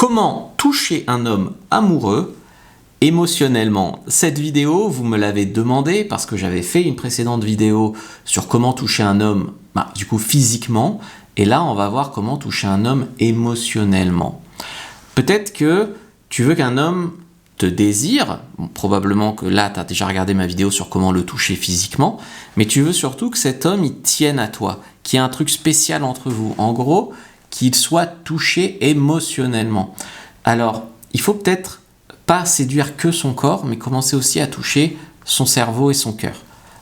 Comment toucher un homme amoureux émotionnellement? Cette vidéo, vous me l'avez demandé parce que j'avais fait une précédente vidéo sur comment toucher un homme, du coup physiquement, et là on va voir comment toucher un homme émotionnellement. Peut-être que tu veux qu'un homme te désire, probablement que là tu as déjà regardé ma vidéo sur comment le toucher physiquement, mais tu veux surtout que cet homme il tienne à toi, qu'il y ait un truc spécial entre vous. En gros, qu'il soit touché émotionnellement. Alors, il faut peut-être pas séduire que son corps, mais commencer aussi à toucher son cerveau et son cœur.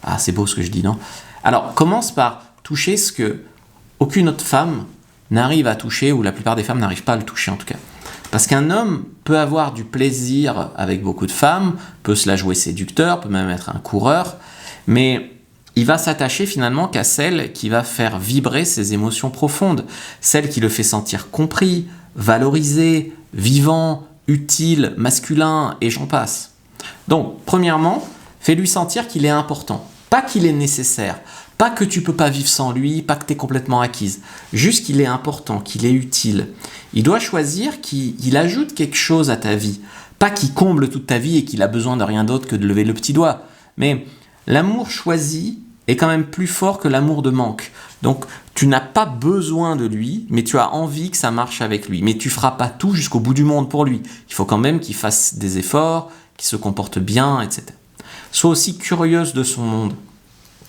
Ah, c'est beau ce que je dis, non? Alors, commence par toucher ce que aucune autre femme n'arrive à toucher, ou la plupart des femmes n'arrivent pas à le toucher en tout cas. Parce qu'un homme peut avoir du plaisir avec beaucoup de femmes, peut se la jouer séducteur, peut même être un coureur, mais il va s'attacher finalement qu'à celle qui va faire vibrer ses émotions profondes, celle qui le fait sentir compris, valorisé, vivant, utile, masculin, et j'en passe. Donc, premièrement, fais-lui sentir qu'il est important, pas qu'il est nécessaire, pas que tu peux pas vivre sans lui, pas que tu es complètement acquise, juste qu'il est important, qu'il est utile. Il doit choisir qu'il ajoute quelque chose à ta vie, pas qu'il comble toute ta vie et qu'il a besoin de rien d'autre que de lever le petit doigt. Mais l'amour choisi est quand même plus fort que l'amour de manque. Donc, tu n'as pas besoin de lui, mais tu as envie que ça marche avec lui. Mais tu feras pas tout jusqu'au bout du monde pour lui. Il faut quand même qu'il fasse des efforts, qu'il se comporte bien, etc. Sois aussi curieuse de son monde.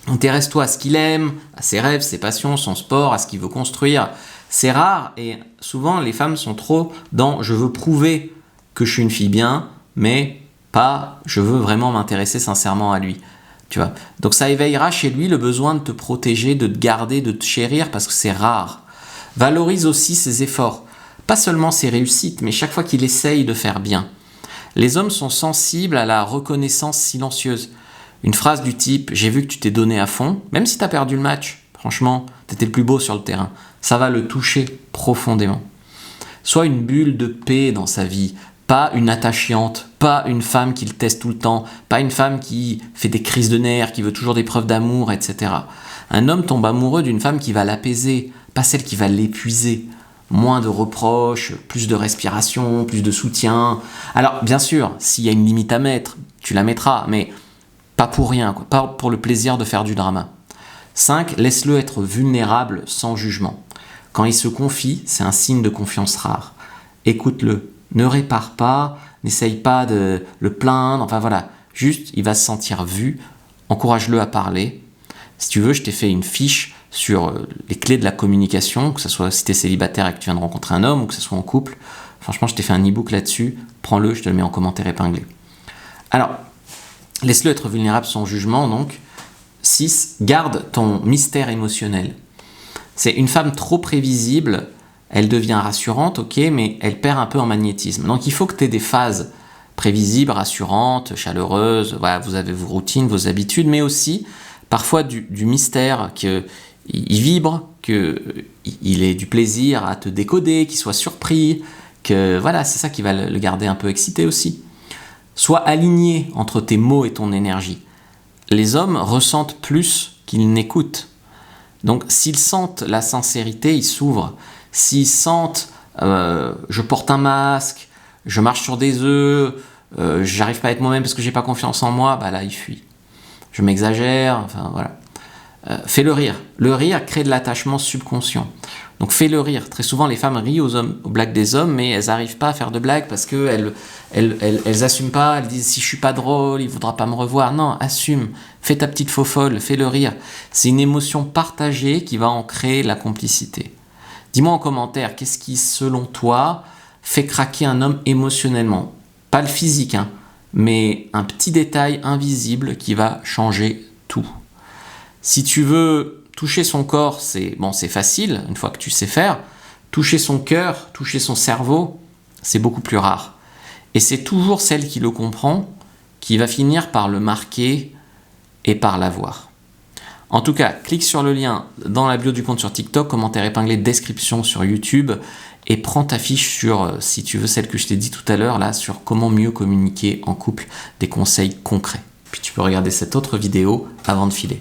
Intéresse-toi à ce qu'il aime, à ses rêves, ses passions, son sport, à ce qu'il veut construire. C'est rare et souvent les femmes sont trop dans « je veux prouver que je suis une fille bien », mais pas « je veux vraiment m'intéresser sincèrement à lui ». Tu vois. Donc ça éveillera chez lui le besoin de te protéger, de te garder, de te chérir parce que c'est rare. Valorise aussi ses efforts, pas seulement ses réussites, mais chaque fois qu'il essaye de faire bien. Les hommes sont sensibles à la reconnaissance silencieuse. Une phrase du type « j'ai vu que tu t'es donné à fond », même si tu as perdu le match, franchement, tu étais le plus beau sur le terrain, ça va le toucher profondément. Sois une bulle de paix dans sa vie, pas une attachante, pas une femme qui le teste tout le temps, pas une femme qui fait des crises de nerfs, qui veut toujours des preuves d'amour, etc. Un homme tombe amoureux d'une femme qui va l'apaiser, pas celle qui va l'épuiser. Moins de reproches, plus de respiration, plus de soutien. Alors, bien sûr, s'il y a une limite à mettre, tu la mettras, mais pas pour rien, quoi. Pas pour le plaisir de faire du drama. 5. Laisse-le être vulnérable sans jugement. Quand il se confie, c'est un signe de confiance rare. Écoute-le. Ne répare pas, n'essaye pas de le plaindre, enfin voilà. Juste, il va se sentir vu. Encourage-le à parler. Si tu veux, je t'ai fait une fiche sur les clés de la communication, que ce soit si tu es célibataire et que tu viens de rencontrer un homme, ou que ce soit en couple. Franchement, je t'ai fait un e-book là-dessus. Prends-le, je te le mets en commentaire épinglé. Alors, laisse-le être vulnérable sans jugement, donc. 6. Garde ton mystère émotionnel. C'est une femme trop prévisible, elle devient rassurante, ok, mais elle perd un peu en magnétisme. Donc il faut que tu aies des phases prévisibles, rassurantes, chaleureuses, voilà, vous avez vos routines, vos habitudes, mais aussi parfois du mystère, qu'il vibre, qu'il ait du plaisir à te décoder, qu'il soit surpris, que voilà, c'est ça qui va le garder un peu excité aussi. Sois aligné entre tes mots et ton énergie. Les hommes ressentent plus qu'ils n'écoutent. Donc s'ils sentent la sincérité, ils s'ouvrent. S'ils sentent je porte un masque, je marche sur des œufs, j'arrive pas à être moi-même parce que j'ai pas confiance en moi, bah là ils fuient. Je m'exagère, enfin voilà. Fais-le rire. Le rire crée de l'attachement subconscient. Donc fais-le rire. Très souvent les femmes rient aux blagues des hommes, mais elles n'arrivent pas à faire de blagues parce qu'elles assument pas, elles disent si je suis pas drôle, il voudra pas me revoir. Non, assume. Fais ta petite faux folle, fais-le rire. C'est une émotion partagée qui va en créer la complicité. Dis-moi en commentaire, qu'est-ce qui, selon toi, fait craquer un homme émotionnellement? Pas le physique, hein, mais un petit détail invisible qui va changer tout. Si tu veux toucher son corps, c'est facile, une fois que tu sais faire. Toucher son cœur, toucher son cerveau, c'est beaucoup plus rare. Et c'est toujours celle qui le comprend qui va finir par le marquer et par l'avoir. En tout cas, clique sur le lien dans la bio du compte sur TikTok, commentaire épinglé, description sur YouTube, et prends ta fiche sur, si tu veux, celle que je t'ai dit tout à l'heure, là, sur comment mieux communiquer en couple, des conseils concrets. Puis tu peux regarder cette autre vidéo avant de filer.